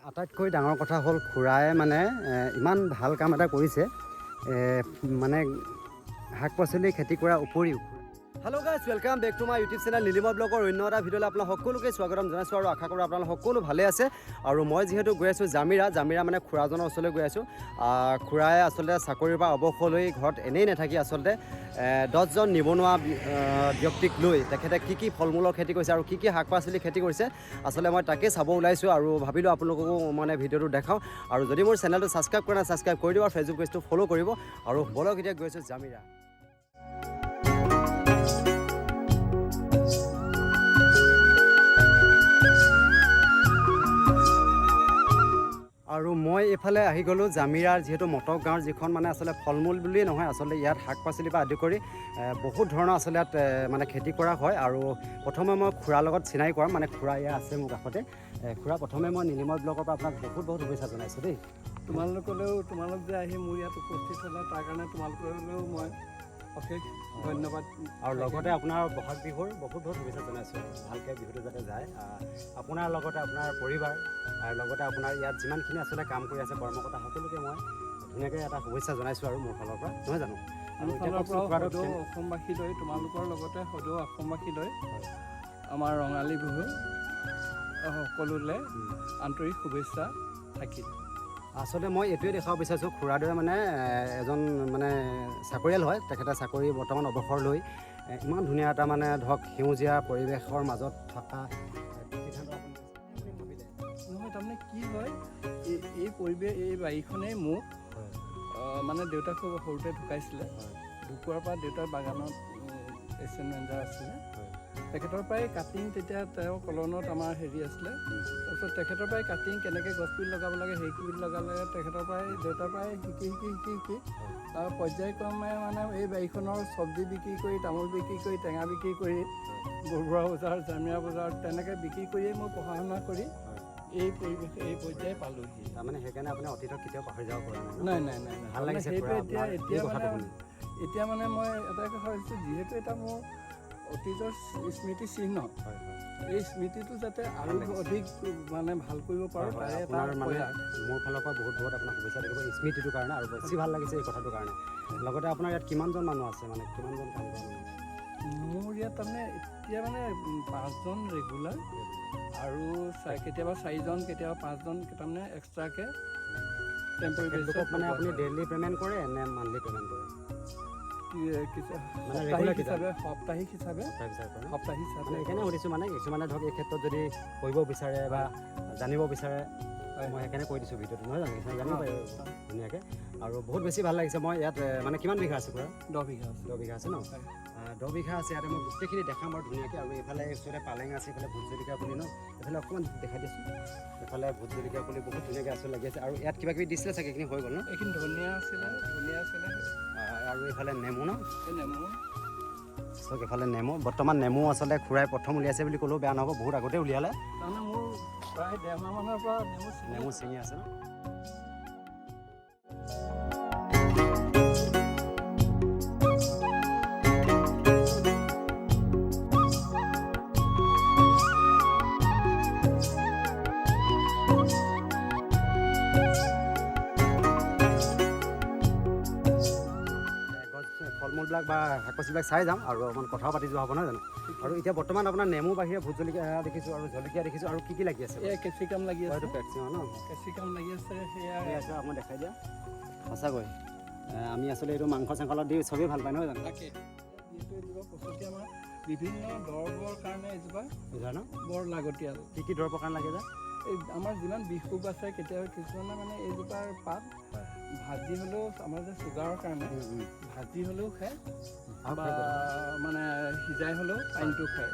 আটাইতকৈ ডাঙৰ কথা হ'ল খুৰাই মানে ইমান ভাল কাম এটা কৰিছে মানে শাক পাচলি খেতি কৰাৰ উপৰিও। Hello' guys, welcome back to my YouTube channel Nilima ব্লগৰ অন্য এটা ভিডিঅ'লৈ আপোনাক সকলোকে স্বাগতম জনাইছোঁ আৰু আশা কৰোঁ আপোনালোক সকলো ভালে আছে। আৰু মই যিহেতু গৈ আছোঁ জামিৰা মানে খুৰাজনৰ ওচৰলৈ গৈ আছোঁ। খুৰাই আচলতে চাকৰিৰ পৰা অৱসৰ লৈ ঘৰত এনেই নাথাকি আচলতে 10জন নিবনুৱা ব্যক্তিক লৈ তেখেতে কি ফল মূলৰ খেতি কৰিছে আৰু কি শাক পাচলি খেতি কৰিছে আচলতে মই তাকে চাব ওলাইছোঁ আৰু ভাবিলোঁ আপোনালোককো মানে ভিডিঅ'টো দেখাওঁ। আৰু যদি মোৰ চেনেলটো ছাবস্ক্ৰাইব কৰা নাই ছাবস্ক্ৰাইব কৰি দিব আৰু ফেচবুক পেজটো ফ'ল' কৰিব। আৰু বলক এতিয়া গৈ আছোঁ জামিৰা। আৰু মই এইফালে আহি গ'লোঁ জামিৰাৰ যিহেতু মটক গাঁৱৰ যিখন মানে আচলতে ফল মূল বুলিয়েই নহয়, আচলতে ইয়াত শাক পাচলিৰ পৰা আদি কৰি বহুত ধৰণৰ আচলতে ইয়াত মানে খেতি কৰা হয়। আৰু প্ৰথমে মই খুৰাৰ লগত চিনাকি কৰাম, মানে খুৰা ইয়াত আছে মোৰ কাষতে। খুৰা, প্ৰথমে মই নীলিমা ব্লগৰ পৰা আপোনাক বহুত শুভেচ্ছা জনাইছোঁ দেই। তোমালোক যে আহি মোৰ ইয়াত উপস্থিত হ'লা তাৰ কাৰণে তোমালোকলৈও মই অশেষ ধন্যবাদ। আৰু লগতে আপোনাৰ বহাগ বিহুৰ বহুত শুভেচ্ছা জনাইছোঁ। ভালকৈ বিহুটো যাতে যায়, আপোনাৰ লগতে আপোনাৰ পৰিবাৰ আৰু লগতে আপোনাৰ ইয়াত যিমানখিনি আচলতে কাম কৰি আছে কৰ্মকৰ্তা সকলোকে মই ধুনীয়াকৈ এটা শুভেচ্ছা জনাইছোঁ আৰু মোৰ ফালৰ পৰা, নহয় জানো? মোৰ ফালৰ পৰা সদৌ অসমবাসীলৈ, তোমালোকৰ লগতে সদৌ অসমবাসীলৈ আমাৰ ৰঙালী বিহু সকলোলৈ আন্তৰিক শুভেচ্ছা থাকিল। আচলতে মই এইটোৱে দেখাব বিচাৰিছোঁ, খুৰাদৰে মানে এজন মানে চাকৰিয়াল হয়। তেখেতে চাকৰি বৰ্তমান অৱসৰ লৈ ইমান ধুনীয়া এটা মানে ধৰক সেউজীয়া পৰিৱেশৰ মাজত থকা নহয়, তাৰমানে কি হয়, এই পৰিৱেশ, এই বাৰীখনেই মোক মানে দেউতাক খুব সৰুতে ঢুকাইছিলে। ঢুকোৱাৰ পৰা দেউতাৰ বাগানত এছিষ্টেণ্ট মেনেজাৰ আছিলে। তেখেতৰ পৰাই কাটিং, তেতিয়া তেওঁ কলনত আমাৰ হেৰি আছিলে। তাৰপিছত তেখেতৰ পৰাই কাটিং কেনেকৈ গছপুলি লগাব লাগে, সেই পুলি লগাব লাগে, তেখেতৰ পৰাই দেউতাৰ পৰাই শিকি তাৰ পৰ্যায়ক্ৰমে মানে এই বাৰীখনৰ চব্জি বিক্ৰী কৰি, তামোল বিক্ৰী কৰি, টেঙা বিক্ৰী কৰি, বৰুৱা বজাৰ, জামিৰা বজাৰ তেনেকৈ বিক্ৰী কৰিয়েই মই পঢ়া শুনা কৰি এই পৰিৱেশ, এই পৰ্যায় পালোহি। তাৰমানে সেইকাৰণে আপুনি অতীতক কেতিয়াও পাহৰি যাব পৰা নাই। ভাল লাগিছে এতিয়া মানে মই এটা কথা ভাবিছোঁ, যিহেতু এটা মোৰ অতীতৰ স্মৃতি চিহ্ন, এই স্মৃতিটো যাতে আৰু অধিক মানে ভাল কৰিব পাৰোঁ, তাৰে এটা মানে মোৰ ফালৰ পৰা বহুত আপোনাক শুভেচ্ছা থাকিব এই স্মৃতিটোৰ কাৰণে। আৰু বেছি ভাল লাগিছে এই কথাটোৰ কাৰণে। লগতে আপোনাৰ ইয়াত কিমানজন মানুহ আছে, মানে কিমানজন কাম কৰা মানুহ? মোৰ ইয়াত তাৰমানে এতিয়া মানে 5জন ৰেগুলাৰ আৰু কেতিয়াবা 4জন, কেতিয়াবা 5জন তাৰমানে এক্সট্ৰাকৈ টেম্পৰেৰী বেচিছত। মানে আপুনি ডেইলি পে'মেণ্ট কৰে নে মান্থলি পে'মেণ্ট কৰে? সাপ্তাহিক হিচাপে। সেইকাৰণে সুধিছোঁ, মানে কিছুমানে ধৰক এই ক্ষেত্ৰত যদি কৰিব বিচাৰে বা জানিব বিচাৰে, মই সেইকাৰণে কৈ দিছোঁ ভিডিঅ'টো, নহয় জানো? কিছুমানে জানিব পাৰিব ধুনীয়াকৈ। আৰু বহুত বেছি ভাল লাগিছে। মই ইয়াত মানে কিমান বিঘা আছে পুৰা? 10 বিঘা আছে। 10 বিঘা আছে ন? 10 বিঘা আছে। ইয়াতে মই গোটেইখিনি দেখাম বাৰু ধুনীয়াকৈ। আৰু এইফালে ওচৰতে পালেং আছে, এইফালে ভোট জলকীয়া পুলি ন, এইফালে অকণমান দেখাই দিছোঁ। এইফালে ভোট জলকীয়া পুলি বহুত ধুনীয়াকৈ আচল লাগি আছে। আৰু ইয়াত কিবা কিবি দিছিলে চাগে, এইখিনি হৈ গ'ল ন? এইখিনি ধনিয়া আছিলে। আৰু এইফালে নেমু ন? নেমু চক, এইফালে নেমু। বৰ্তমান নেমু আচলতে খুৰাই প্ৰথম উলিয়াইছে বুলি ক'লেও বেয়া নহ'ব, বহুত আগতে উলিয়ালে। তাৰমানে মোৰ প্ৰায় 1.5 মাহমানৰ পৰা নেমু ছিঙি আছে ন? ফল মূলবিলাক বা শাক পাচলিবিলাক চাই যাম আৰু অকণমান কথাও পাতি যোৱা হ'ব, নহয় জানো? আৰু এতিয়া বৰ্তমান আপোনাৰ নেমু বাহিৰে ভোট জলকীয়া দেখিছোঁ আৰু জলকীয়া দেখিছোঁ। আৰু কি লাগি আছে? এয়া কেপচিকাম লাগি আছে। কেপচিকাম ন? কেপচিকাম লাগি আছে। সেয়া আছে, আপোনাক দেখাই দিয়া। সঁচাকৈ আমি আচলতে এইটো মাংস চাংসলত দি চবেই ভাল পায়, নহয় জানো? তাকে যিহেতু এজোপা পচতি আমাৰ বিভিন্ন দৰৱৰ কাৰণে এজোপা ন বৰ লাগতিয়াল। কি দৰৱৰ কাৰণে লাগে যে? এই আমাৰ যিমান বিষ কোব আছে, কেতিয়াবা কিছুমানে মানে এইজোপাৰ পাত ভাজি হ'লেও, আমাৰ যে চুগাৰৰ কাৰণে ভাজি হ'লেও খায় বা মানে সিজাই হ'লেও পানীটো খায়।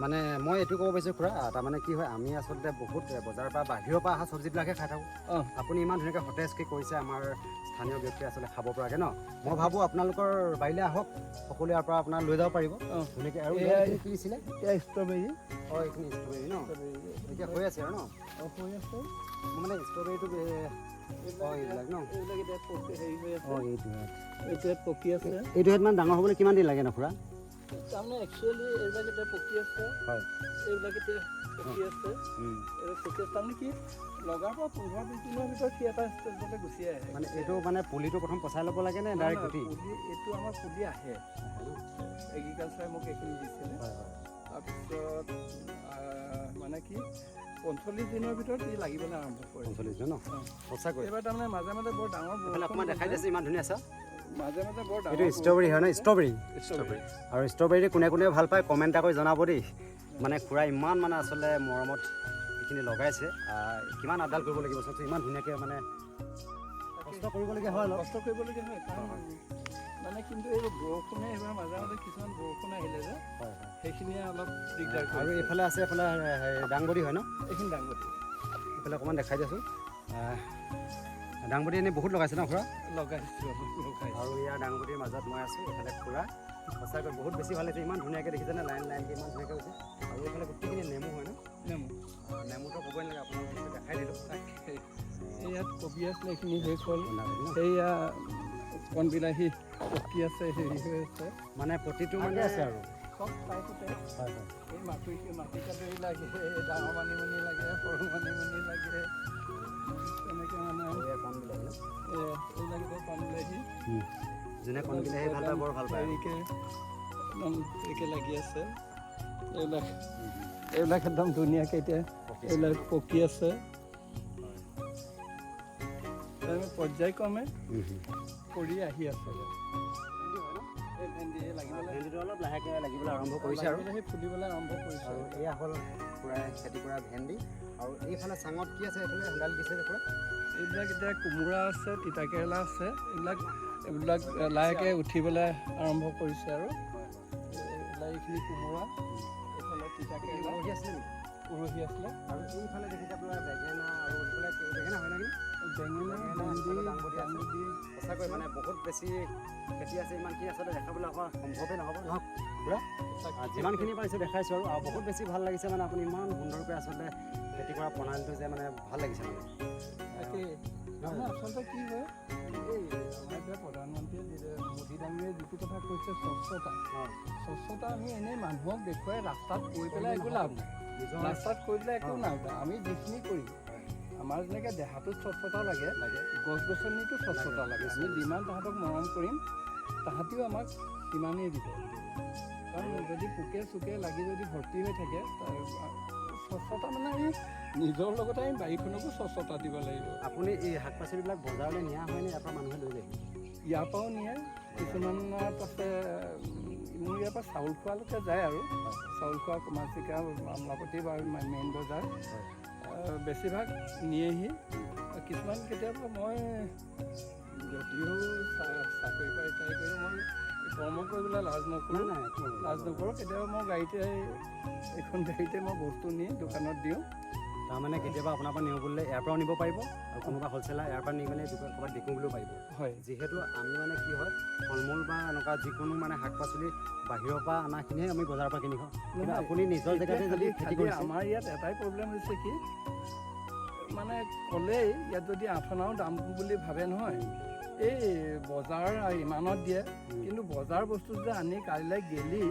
মানে মই এইটো ক'ব পাৰিছোঁ খুৰা, তাৰমানে কি হয়, আমি আচলতে বহুত বজাৰৰ পৰা বাহিৰৰ পৰা অহা চব্জিবিলাকহে খাই থাকোঁ। আপুনি ইমান ধুনীয়াকৈ সতেজকৈ কৰিছে, আমাৰ স্থানীয় ব্যক্তিয়ে আচলতে খাব পৰাকৈ ন? মই ভাবোঁ আপোনালোকৰ বাৰীলৈ আহক, সকলোৱে ইয়াৰ পৰা আপোনাৰ লৈ যাব পাৰিব ধুনীয়াকৈ। আৰু কি দিছিলে? এয়া ষ্ট্ৰবেৰী। এইখিনি ষ্ট্ৰবেৰী ন? এতিয়া হৈ আছে আৰু ন? হৈ আছে। মানে ষ্ট্ৰবেৰীটো এইবিলাক ন? এইবিলাক এতিয়া হেৰি হৈ আছে। এইটো পকি আছে। এইটো ইমান ডাঙৰ হ'বলৈ কিমান দিন লাগে ন খুৰা? তাৰমানে একচুৱেলি এইবিলাক এতিয়া পকি আছে। এইবিলাক এতিয়া পকি আছে। বিশেষ তাৰমানে কি লগাৰ পৰা 15-20 দিনৰ ভিতৰত সি এটা ষ্টেজতে গুচি আহে। মানে এইটো মানে পুলিটো প্ৰথম পচাই ল'ব লাগে নে ডাইৰেক্ট গুটি? পুলি এইটো আমাৰ পুলি আহে, এগ্ৰিকালচাৰে মোক এইখিনি দিছিলে। তাৰপিছত মানে কি 45 দিনৰ ভিতৰত ই লাগিবলৈ আৰম্ভ কৰে। 45 দিন ন? সঁচাকৈ এইবাৰ তাৰমানে মাজে মাজে বৰ ডাঙৰ অকণমান দেখাই দিছে, ইমান ধুনীয়া চা। মাজে মাজে বৰ ডাঙৰ এইটো ষ্ট্ৰবেৰী হয় ন? ষ্ট্ৰবেৰী আৰু ষ্ট্ৰবেৰী কোনে কোনে ভাল পায় কমেণ্ট এটা কৰি জনাব দেই। মানে খুৰা ইমান মানে আচলতে মৰমত এইখিনি লগাইছে। কিমান আপডাল কৰিব লাগিব চাওকচোন, ইমান ধুনীয়াকৈ মানে কষ্ট কৰিবলগীয়া হয়, কষ্ট কৰিবলগীয়া হয়। কাৰণ মানে কিন্তু এই বৰষুণে এইবাৰ মাজে মাজে কিছুমান বৰষুণ আহিলে যে সেইখিনিয়ে অলপ দিগদাৰ কৰে। আৰু এইফালে আছে, এইফালে দাংবডি হয় ন? এইখিনি দাংবডি। এইফালে অকণমান দেখাই দিয়াচোন। দাংবডি এনেই বহুত লগাইছে ন খুৰা? লগাইছোঁ আৰু ইয়াৰ দাংবডিৰ মাজত মই আছোঁ, এইফালে খুৰা। সঁচাকৈ বহুত বেছি ভাল হৈছে, ইমান ধুনীয়াকৈ দেখিছেনে? লাইন লাইনকৈ ইমান ধুনীয়াকৈ হৈছে। আৰু এইফালে গোটেইখিনি নেমু হয় ন? নেমুটো ক'বই নালাগে, আপোনাক দেখাই দিলোঁ। ইয়াত কবি আছিলে, এইখিনি শেষ হ'ল। সেয়া কণ বিলাহী পকি আছে, হেৰি হৈ আছে। মানে প্ৰতিটো মানে আছে আৰু চব টাইপতে। হয়। এই মাটি কাদুৰি লাগে, ডাঙৰ মানিমুনি লাগে, সৰু মানিমুনি লাগে, তেনেকৈ মানে কণ বিলাহী ন? এইবিলাকে কণ বিলাহী। যোনে কণ বিলাহী ভাল পায় বৰ ভাল পায়। একদম একে লাগি আছে। এইবিলাক একদম ধুনীয়াকৈ এতিয়া এইবিলাক পকি আছে। পৰ্যায়ক্ৰমে কৰি আহি আছে। ভেন্দিটো অলপ লাহেকৈ লাগিবলৈ আৰম্ভ কৰিছে আৰু সেই ফুলিবলৈ আৰম্ভ কৰিছে। আৰু এয়া হ'ল খুৰাই খেতি কৰা ভেন্দি। আৰু এইফালে চাঙত কি আছে? এইফালে হেন্দাল দিছে যে খুৰা? এইবিলাক এতিয়া কোমোৰা আছে, তিতাকেৰেলা আছে। এইবিলাক লাহেকৈ উঠিবলৈ আৰম্ভ কৰিছে আৰু এইখিনি কোমোৰা, এইফালে তিতাকেৰেলা উৰহি আছিলে নেকি? উৰহি আছিলে। আৰু এইফালে দেখিছে আপোনাৰ বেঙেনা, আৰু এইফালে বেঙেনা হয় নেকি? দাংবডি সঁচাকৈ মানে বহুত বেছি খেতি আছে। ইমানখিনি আচলতে দেখাবলৈ আমাৰ সম্ভৱেই নহ'ব নহওক খুৰা। যিমানখিনি পাৰিছোঁ দেখাইছোঁ আৰু বহুত বেছি ভাল লাগিছে। মানে আপুনি ইমান সুন্দৰকৈ আচলতে খেতি কৰা প্ৰণালীটো যে মানে ভাল লাগিছে মানে। আচলতে কি হয়, এই আমাৰ এতিয়া প্ৰধানমন্ত্ৰীয়ে মোদী ডাঙৰীয়ে যিটো কথা কৈছে স্বচ্ছতা আমি এনেই মানুহক দেখুৱাই ৰাস্তাত কৈ পেলাই একো লাভ নাই। ৰাস্তাত কৈ পেলাই একো লাভ নাই। আমি যিখিনি কৰিম, আমাৰ যেনেকৈ দেহাটোত স্বচ্ছতা লাগে, গছ গছনিটো স্বচ্ছতা লাগে। আমি যিমান তাহাঁতক মৰম কৰিম, তাহাঁতিও আমাক সিমানেই দিব। কাৰণ যদি পোকে চোকে লাগি যদি ভৰ্তি হৈ থাকে, স্বচ্ছতা মানে আমি নিজৰ লগতে আমি বাৰীখনকো স্বচ্ছতা দিব লাগিব। আপুনি এই শাক পাচলিবিলাক বজাৰলৈ নিয়া হয়নে ইয়াৰ পৰা মানুহে লৈ যায়? ইয়াৰ পৰাও নিয়ে, কিছুমানৰ পাছে মোৰ ইয়াৰ পৰা চাউল খোৱালৈকে যায় আৰু চাউল খোৱা কুমাচিকা, আমলাপতি বা মেইন বজাৰ বেছিভাগ নিয়েহি। কিছুমান কেতিয়াবা মই যদিও চাকৰি পৰা ৰিটায়াৰ কৰি মই কৰ্ম কৰিবলৈ লাজ নকৰোঁ। কেতিয়াবা মই গাড়ীতে এখন গাড়ীতে মই বস্তু নি দোকানত দিওঁ। তাৰমানে কেতিয়াবা আপোনাৰ পৰা নিওঁ বুলিলে ইয়াৰ পৰাও নিব পাৰিব, আৰু কোনোবা হ'লচেলাৰ ইয়াৰ পৰা নি মানে ক'ৰবাত বিকো বুলিও পাৰিব। হয়, যিহেতু আমি মানে কি হয়, ফল মূল বা এনেকুৱা যিকোনো মানে শাক পাচলি বাহিৰৰ পৰা অনাখিনিহে আমি বজাৰৰ পৰা কিনি খাওঁ। কিন্তু আপুনি নিজৰ জেগাতে যদি খেতি কৰিছে। আমাৰ ইয়াত এটাই প্ৰব্লেম হৈছে কি, মানে ক'লেই ইয়াত যদি 8 অনাও দাম বুলি ভাবে নহয়, এই বজাৰ ইমানত দিয়ে, কিন্তু বজাৰ বস্তু যে আনি কাইলৈ গেলি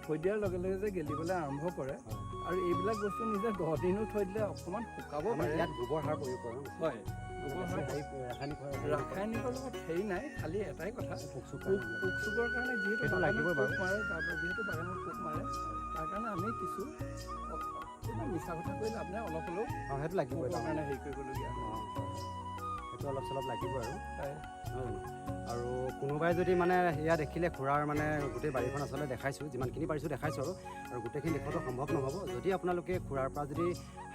থৈ দিয়াৰ লগে লগে যে গেলিবলৈ আৰম্ভ কৰে। আৰু এইবিলাক বস্তু নিজে 10 দিনো থৈ দিলে অকণমান শুকাব পাৰে। ইয়াত গোবৰ সাৰ প্ৰয়োগ কৰে। হয়, ৰাসায়নিকৰ লগত হেৰি নাই, খালি এটাই কথা পোক চোকৰ কাৰণে যিহেতু বাগানত পোক মাৰে, যিহেতু বাগানত পোক মাৰে, তাৰ কাৰণে আমি কিছু মিছা কথা কৈ লাভ নাই, অলপ হ'লেও সেইটো লাগিব কাৰণে হেৰি কৰিবলগীয়া হয়। সেইটো অলপ চলপ লাগিব আৰু নহয় জানো? আৰু কোনোবাই যদি মানে এয়া দেখিলে খুৰাৰ মানে গোটেই বাৰীখন আচলতে দেখাইছোঁ, যিমানখিনি পাৰিছোঁ দেখাইছোঁ আৰু গোটেইখিনি দেখুৱাটো সম্ভৱ নহ'ব। যদি আপোনালোকে খুৰাৰ পৰা যদি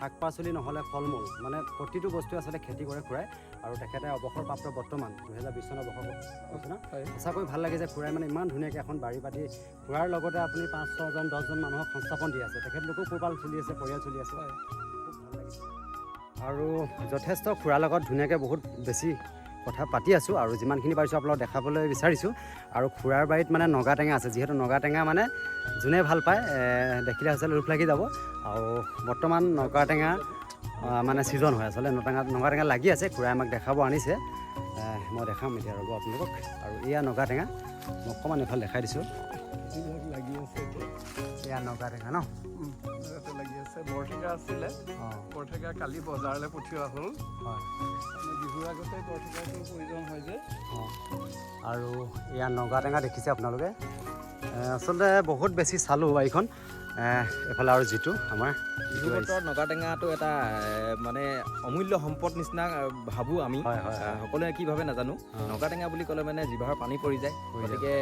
শাক পাচলি নহ'লে ফল মূল মানে প্ৰতিটো বস্তুৱে আচলতে খেতি কৰে খুৰাই, আৰু তেখেতে অৱসৰপ্ৰাপ্ত বৰ্তমান 2020 চনৰ অৱসৰ হৈছে ন? সঁচাকৈ ভাল লাগে যে খুৰাই মানে ইমান ধুনীয়াকৈ এখন বাৰী পাতি খুৰাৰ লগতে আপুনি 5-6জন 10জন মানুহক সংস্থাপন দি আছে। তেখেতলোকো পোহপাল চলি আছে, পৰিয়াল চলি আছে। খুব ভাল লাগিছে। আৰু যথেষ্ট খুৰাৰ লগত ধুনীয়াকৈ বহুত বেছি কথা পাতি আছোঁ, আৰু যিমানখিনি পাৰিছোঁ আপোনালোকক দেখাবলৈ বিচাৰিছোঁ। আৰু খুৰাৰ বাৰীত মানে নগা টেঙা আছে, যিহেতু নগা টেঙা মানে যোনে ভাল পায় দেখিলে হৈছে লোভ লাগি যাব। আৰু বৰ্তমান নগা টেঙা মানে ছিজন হয় আচলতে। নগা টেঙা লাগি আছে, খুৰাই আমাক দেখাব আনিছে। মই দেখাম এতিয়া ৰ'ব আপোনালোকক। আৰু এয়া নগা টেঙা মই অকণমান এইফালে দেখাই দিছোঁ। লাগি আছে এয়া নগা টেঙা ন ইয়াতে লাগি আছে। বৰঠেকা আছিলে, অঁ বৰঠেকা কালি বজাৰলৈ পঠিওৱা হ'ল। হয় বিহুৰ আগতে বৰঠেকাটোৰ প্ৰয়োজন হয় যে। অঁ আৰু এয়া নগা টেঙা দেখিছে আপোনালোকে। আচলতে বহুত বেছি চালোঁ বাৰীখন। এইফালে আৰু যিটো আমাৰ বিহু বতৰত নগা টেঙাটো এটা মানে অমূল্য সম্পদ নিচিনা ভাবোঁ আমি। হয় হয় সকলোৱে কি ভাবে নাজানো। নগা টেঙা বুলি ক'লে মানে জিভাৰ পানী পৰি যায়। গতিকে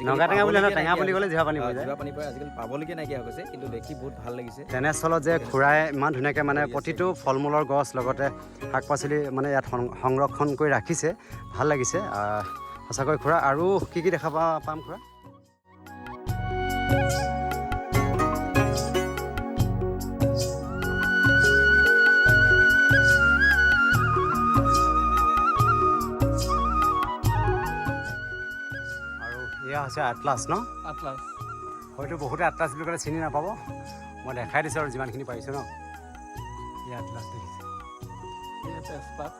নগা টেঙা বুলি নহয়, টেঙা বুলি ক'লে জিভা পানী পৰি যায়। জিভা পানী পৰে, আজিকালি পাবলৈকে নাইকিয়া হৈ গৈছে, কিন্তু দেখি বহুত ভাল লাগিছে। তেনেস্থলত যে খুৰাই ইমান ধুনীয়াকৈ মানে প্ৰতিটো ফল মূলৰ গছ লগতে শাক পাচলি মানে ইয়াত সংৰক্ষণ কৰি ৰাখিছে, ভাল লাগিছে সঁচাকৈ খুৰা। আৰু কি কি দেখা পাম খুৰা? আৰু এয়া হৈছে আটলাছ ন? আটলাছ। হয়তো বহুতে আটলাছ বুলি ক'লে চিনি নাপাব, মই দেখাই দিছোঁ আৰু যিমানখিনি পাৰিছোঁ ন। এয়া আটলাছ দেখিছে এয়া তেজপাত,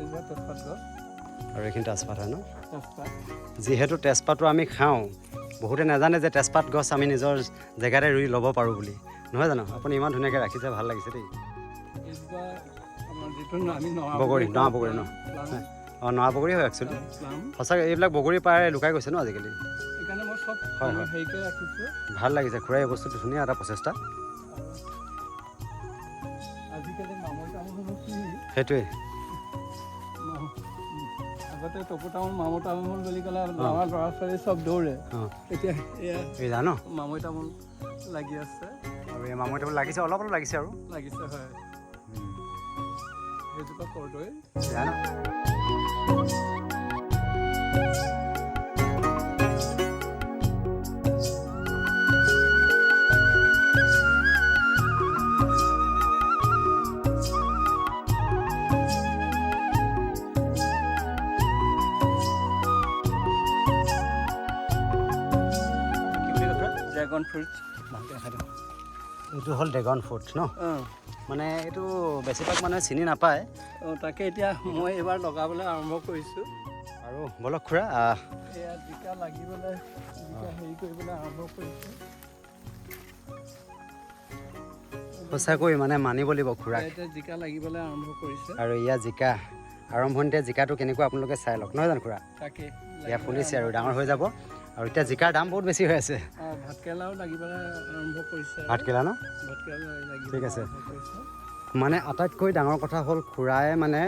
এইবিলাক তেজপাত গছ। আৰু এইখিনি তেজপাত হয় ন? তেজপাত। যিহেতু তেজপাতটো আমি খাওঁ, বহুতে নাজানে যে তেজপাত গছ আমি নিজৰ জেগাতে ৰুই ল'ব পাৰোঁ বুলি, নহয় জানো? আপুনি ইমান ধুনীয়াকৈ ৰাখিছে, ভাল লাগিছে দেই। এইজোপা আমাৰ যিটো আমি বগৰী, নৰা বগৰী ন? প্লাম, অঁ নৰা বগৰী হয় একচুৱেলি। প্লাম। সঁচাকৈ এইবিলাক বগৰী প্ৰায় লুকাই গৈছে ন আজিকালি। সেইকাৰণে মই চব হয়, হয়। হেৰিকৈ ৰাখিছোঁ। ভাল লাগিছে খুৰাই, এই বস্তুটো ধুনীয়া এটা প্ৰচেষ্টা। আজিকালি মামৈ তামোলসমূহ কি সেইটোৱে আগতে টকু তামোল মামৈ তামোল বুলি ক'লে আমাৰ ল'ৰা ছোৱালী চব দৌৰে। অঁ এতিয়া এয়া এই জান মামৈ তামোল লাগি আছে। আৰু এই মামৈ টেবুল লাগিছে, অলপ অলপ লাগিছে আৰু লাগিছে হয়। সেইজোপা কৰ্দৈ। জানো ড্ৰেগন ফ্ৰুট। ভালকৈ খাই দিওঁ। এইটো হ'ল ড্ৰেগন ফ্ৰুট ন? মানে এইটো বেছিভাগ মানুহে চিনি নাপায়। তাকে এতিয়া মই এইবাৰ লগাবলৈ আৰম্ভ কৰিছোঁ। আৰু বলক খুৰা, এয়া জিকা লাগিবলৈ, জিকা হেৰি কৰিবলৈ আৰম্ভ কৰিছোঁ। সঁচাকৈ মানে মানিব লাগিব খুৰাক। এতিয়া জিকা লাগিবলৈ আৰম্ভ কৰিছে। আৰু ইয়াৰ জিকা আৰম্ভণিতে জিকাটো কেনেকুৱা আপোনালোকে চাই লওক, নহয় জানো খুৰা? তাকে এয়া ফুলিছে আৰু ডাঙৰ হৈ যাব। আৰু এতিয়া জিকাৰ দাম বহুত বেছি হৈ আছে। ভাতকেৰেলাও লাগিবলৈ আৰম্ভ কৰিছে। ভাতকেৰেলা ন? ভাতকেৰেলা লাগিব। ঠিক আছে। মানে আটাইতকৈ ডাঙৰ কথা হ'ল খুৰাই মানে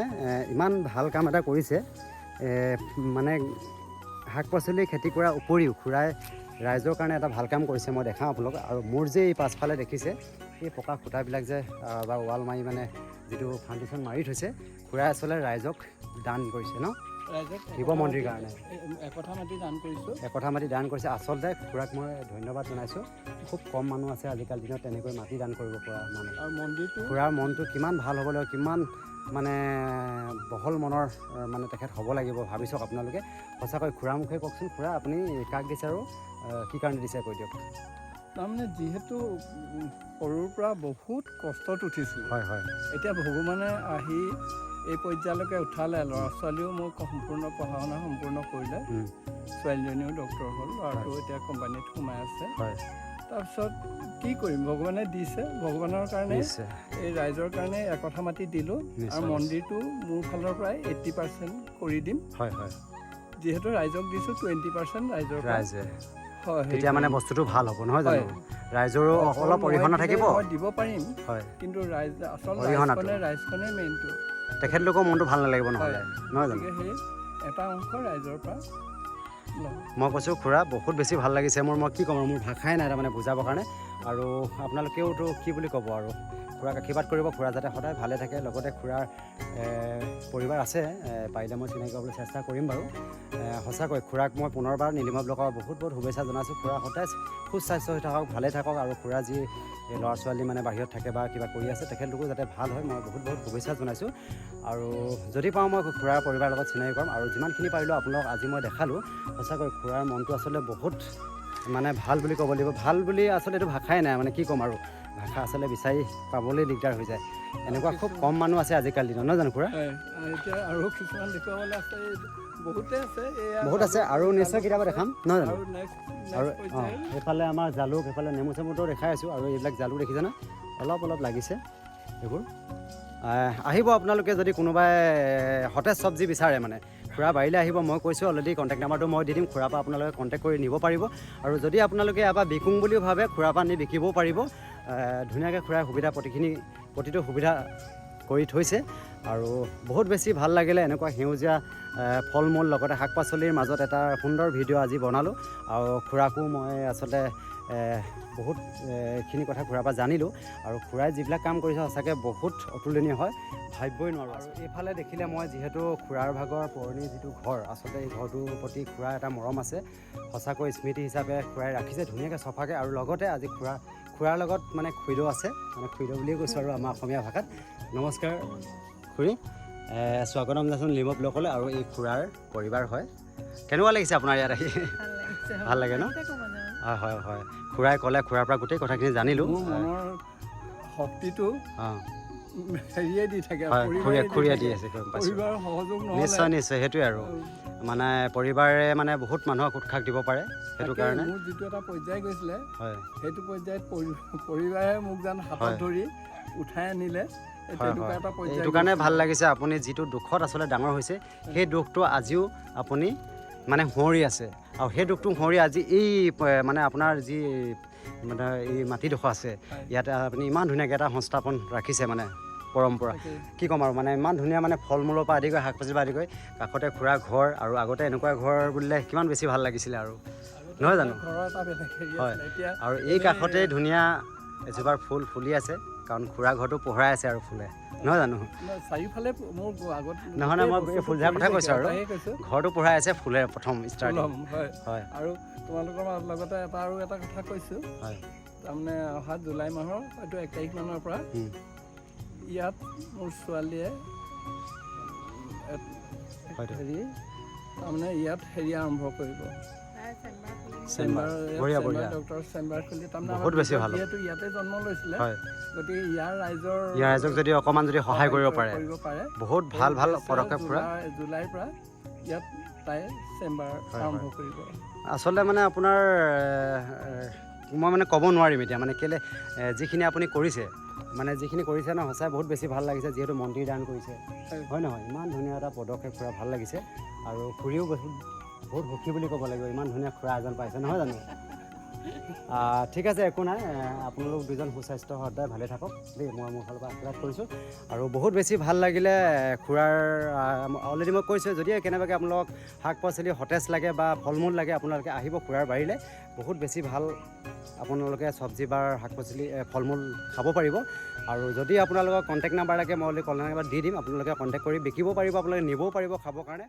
ইমান ভাল কাম এটা কৰিছে। মানে শাক পাচলি খেতি কৰাৰ উপৰিও খুৰাই ৰাইজৰ কাৰণে এটা ভাল কাম কৰিছে, মই দেখাওঁ আপোনালোকক। আৰু মোৰ যে এই পাছফালে দেখিছে এই পকা খুঁটাবিলাক যে বা ৱাল মাৰি মানে যিটো ফাউণ্ডেশ্যন মাৰি থৈছে, খুৰাই আচলতে ৰাইজক দান কৰিছে ন? শিৱ মন্দিৰ কাৰণে একঠা মাটি দান কৰিছোঁ। একঠা মাটি দান কৰিছে। আচলতে খুৰাক মই ধন্যবাদ জনাইছোঁ। খুব কম মানুহ আছে আজিকালি দিনত তেনেকৈ মাটি দান কৰিব পৰা মানুহ। আৰু মন্দিৰটো খুৰাৰ মনটো কিমান ভাল হ'ব লাগিব, কিমান মানে বহল মনৰ মানে তেখেত হ'ব লাগিব ভাবি চাওক আপোনালোকে। সঁচাকৈ খুৰাৰ মুখে কওকচোন, খুৰা আপুনি কাক দিছে আৰু কি কাৰণে দিছে কৈ দিয়ক। তাৰমানে যিহেতু সৰুৰ পৰা বহুত কষ্টত উঠিছিলোঁ। হয় হয়। এতিয়া ভগৱানে আহি এই পৰ্যায়লৈকে উঠালে। ল'ৰা ছোৱালীও মোক সম্পূৰ্ণ পঢ়া শুনা সম্পূৰ্ণ কৰিলে। ছোৱালীজনীও ডক্টৰ হ'ল, ল'ৰাটো এতিয়া কোম্পানীত সোমাই আছে। হয়। তাৰপিছত কি কৰিম, ভগৱানে দিছে, ভগৱানৰ কাৰণে এই ৰাইজৰ কাৰণে একঠা মাটি দিলোঁ। আৰু মন্দিৰটো মোৰ ফালৰ পৰাই 80% কৰি দিম। হয় হয়। যিহেতু ৰাইজক দিছোঁ 20% ৰাইজৰ ৰাইজে হয়, তেতিয়া মানে বস্তুটো ভাল হ'ব, নহয় জানো? ৰাইজৰো অলপ অৰিহণা থাকিব। মই দিব পাৰিম, হয়, কিন্তু ৰাইজ আচল ৰাইজখনে মেইনটো। তেখেতলোকৰ মনটো ভাল নালাগিব নহ'লে, নহয় জানো? সেই এটা অংশ ৰাইজৰ পৰা মই কৈছোঁ খুৰা বহুত বেছি ভাল লাগিছে মোৰ। মই কি ক'ম আৰু, মোৰ ভাষাই নাই তাৰমানে বুজাবৰ কাৰণে। আৰু আপোনালোকেওতো কি বুলি ক'ব আৰু, খুৰাক আশীৰ্বাদ কৰিব, খুৰা যাতে সদায় ভালে থাকে। লগতে খুৰাৰ পৰিবাৰ আছে, পাৰিলে মই চিনাকি কৰিবলৈ চেষ্টা কৰিম বাৰু। সঁচাকৈ খুৰাক মই পুনৰবাৰ নীলিমা ব্লকৰ বহুত বহুত শুভেচ্ছা জনাইছোঁ। খুৰা সদায় সুস্বাস্থ্য হৈ থাকক, ভালে থাকক। আৰু খুৰা যি ল'ৰা ছোৱালী মানে বাহিৰত থাকে বা কিবা কৰি আছে, তেখেতলোকো যাতে ভাল হয়, মই বহুত বহুত শুভেচ্ছা জনাইছোঁ। আৰু যদি পাওঁ মই খুৰাৰ পৰিবাৰৰ লগত চিনাকি কৰাম। আৰু যিমানখিনি পাৰিলোঁ আপোনালোক আজি মই দেখালোঁ। সঁচাকৈ খুৰাৰ মনটো আচলতে বহুত মানে ভাল বুলি ক'ব লাগিব। ভাল বুলি আচলতে এইটো ভাষাই নাই, মানে কি ক'ম আৰু, ভাষা আচলতে বিচাৰি পাবলৈ দিগদাৰ হৈ যায়। এনেকুৱা খুব কম মানুহ আছে আজিকালি দিনত নহয় জানো খুৰা? হয়, এতিয়া আৰু কিছুমান দেখুৱাবলৈ আছে, বহুতে আছে, বহুত আছে আৰু নিশ্চয় কেতিয়াবা দেখাম নহয় জানো? আৰু নেক্সট আৰু পৰ্যায়ত এইফালে আমাৰ জালুক, এইফালে নেমু চেমুটো দেখাই আছোঁ আৰু এইবিলাক জালুক দেখিছে না অলপ অলপ লাগিছে এইবোৰ। আহিব আপোনালোকে যদি কোনোবাই সতেজ চব্জি বিচাৰে মানে খুৰা বাৰীলৈ আহিব। মই কৈছোঁ অলৰেডি কণ্টেক্ট নাম্বাৰটো মই দি দিম, খুৰাৰ পৰা আপোনালোকে কণ্টেক্ট কৰি নিব পাৰিব। আৰু যদি আপোনালোকে এবাৰ বিকোং বুলিও ভাবে খুৰাৰ পৰা নি বিকিবও পাৰিব। ধুনীয়াকৈ খুৰাই প্ৰতিটো সুবিধা কৰি থৈছে। আৰু বহুত বেছি ভাল লাগিলে এনেকুৱা সেউজীয়া ফল মূল লগতে শাক পাচলিৰ মাজত এটা সুন্দৰ ভিডিঅ' আজি বনালোঁ। আৰু খুৰাকো মই আচলতে বহুত এইখিনি কথা খুৰাৰ পৰা জানিলোঁ। আৰু খুৰাই যিবিলাক কাম কৰিছে সঁচাকৈ বহুত অতুলনীয় হয়, ভাবিবই নোৱাৰোঁ। আৰু এইফালে দেখিলে মই যিহেতু খুৰাৰ ভাগৰ পুৰণি যিটো ঘৰ, আচলতে এই ঘৰটোৰ প্ৰতি খুৰাৰ এটা মৰম আছে, সঁচাকৈ স্মৃতি হিচাপে খুৰাই ৰাখিছে ধুনীয়াকৈ চফাকৈ। আৰু লগতে আজি খুৰাৰ লগত মানে খুৰীদেউ আছে, মানে খুৰীদেউ বুলিয়ে কৈছোঁ আৰু আমাৰ অসমীয়া ভাষাত। নমস্কাৰ খুৰী, স্বাগতম জনাইছোঁ নিলিম ব্লগলৈ। আৰু এই খুৰাৰ পৰিবাৰ হয়। কেনেকুৱা লাগিছে আপোনাৰ ইয়াত আহি? ভাল লাগে ন? হয় হয় হয়, খুৰাই ক'লে, খুৰাৰ পৰা গোটেই কথাখিনি জানিলোঁ। মোৰ মনৰ শক্তিটো হেৰিয়ে দি থাকে, হয়, খুৰীয়ে দি আছে, গম পাইছোঁ। পৰিবাৰৰ সহযোগ নিশ্চয় নিশ্চয়, সেইটোৱে আৰু মানে পৰিবাৰে মানে বহুত মানুহক উৎসাহ দিব পাৰে, সেইটো কাৰণে। মোৰ যিটো এটা পৰ্যায় গৈছিলে, হয় সেইটো পৰ্যায়ত পৰিবাৰে মোক যেন হাতত ধৰি উঠাই আনিলে। হয় হয়, এইটো কাৰণে ভাল লাগিছে। আপুনি যিটো দুখত আচলতে ডাঙৰ হৈছে, সেই দুখটো আজিও আপুনি মানে সুঁৱৰি আছে। আৰু সেই দুখটো সুঁৱৰি আজি এই মানে আপোনাৰ যি মানে এই মাটিডোখৰ আছে, ইয়াতে আপুনি ইমান ধুনীয়াকৈ এটা সংস্থাপন ৰাখিছে, মানে পৰম্পৰা কি ক'ম আৰু, মানে ইমান ধুনীয়া মানে ফল মূলৰ পৰা আদি কৰি শাক পাচলিৰ পৰা আদি কৰি কাষতে খুৰা ঘৰ। আৰু আগতে এনেকুৱা ঘৰ বুলিলে কিমান বেছি ভাল লাগিছিলে আৰু নহয় জানো? হয়, আৰু এই কাষতে ধুনীয়া এজোপাৰ ফুল ফুলি আছে, কাৰণ খুৰা ঘৰটো পোহৰাই আছে আৰু ফুলে, নহয় জানো? চাৰিওফালে মোৰ আগত নহয় নহয়, মই এই ফুলঝাৰ কথা কৈছোঁ আৰু ঘৰটো পোহৰাই আছে ফুলে প্ৰথম ষ্টাৰ্টিং। হয়, আৰু তোমালোকৰ লগতে আৰু এটা কথা কৈছোঁ। হয়, তাৰমানে অহা জুলাই মাহৰ হয়তো 1 তাৰিখ মানৰ পৰা ইয়াত মোৰ ছোৱালীয়ে তাৰমানে ইয়াত হেৰি আৰম্ভ কৰিব, ডক্টৰ চেম্বাৰ খুলি। বহুত বেছি ভাল, যিহেতু ইয়াতে জন্ম লৈছিলে, হয়, গতিকে ইয়াৰ ৰাইজক যদি অকণমান যদি সহায় কৰিব পাৰে, বহুত ভাল ভাল পদক্ষেপ খুৰা। জুলাইৰ পৰা ইয়াত তাই চেম্বাৰ আৰম্ভ কৰিব। আচলতে মানে আপোনাৰ মই মানে ক'ব নোৱাৰিম এতিয়া, মানে কেলৈ যিখিনি আপুনি কৰিছে, মানে যিখিনি কৰিছে ন, সঁচাই বহুত বেছি ভাল লাগিছে। যিহেতু মন্দিৰ দান কৰিছে, হয় নহয়? ইমান ধুনীয়া এটা পদক্ষেপ খুৰা, ভাল লাগিছে। আৰু খুৰীও বহুত সুখী বুলি ক'ব লাগিব, ইমান ধুনীয়া খুৰা এজন পাইছে, নহয় জানো? ঠিক আছে, একো নাই। আপোনালোক দুজন সুস্বাস্থ্য সদায় ভালে থাকক দেই, মই মোৰ ফালৰ পৰা আশীৰ্বাদ কৰিছোঁ। আৰু বহুত বেছি ভাল লাগিলে খুৰাৰ। অলৰেডি মই কৈছোঁ, যদি কেনেবাকৈ আপোনালোকক শাক পাচলি সতেজ লাগে বা ফল মূল লাগে, আপোনালোকে আহিব খুৰাৰ বাৰীলৈ। বহুত বেছি ভাল, আপোনালোকে চব্জি বা শাক পাচলি ফল মূল খাব পাৰিব। আৰু যদি আপোনালোকৰ কণ্টেক্ট নাম্বাৰ লাগে, মই কণ্টেক্ট নাম্বাৰ দি দিম, আপোনালোকে কণ্টেক্ট কৰি বিকিব পাৰিব, আপোনালোকে নিবও পাৰিব খাবৰ কাৰণে।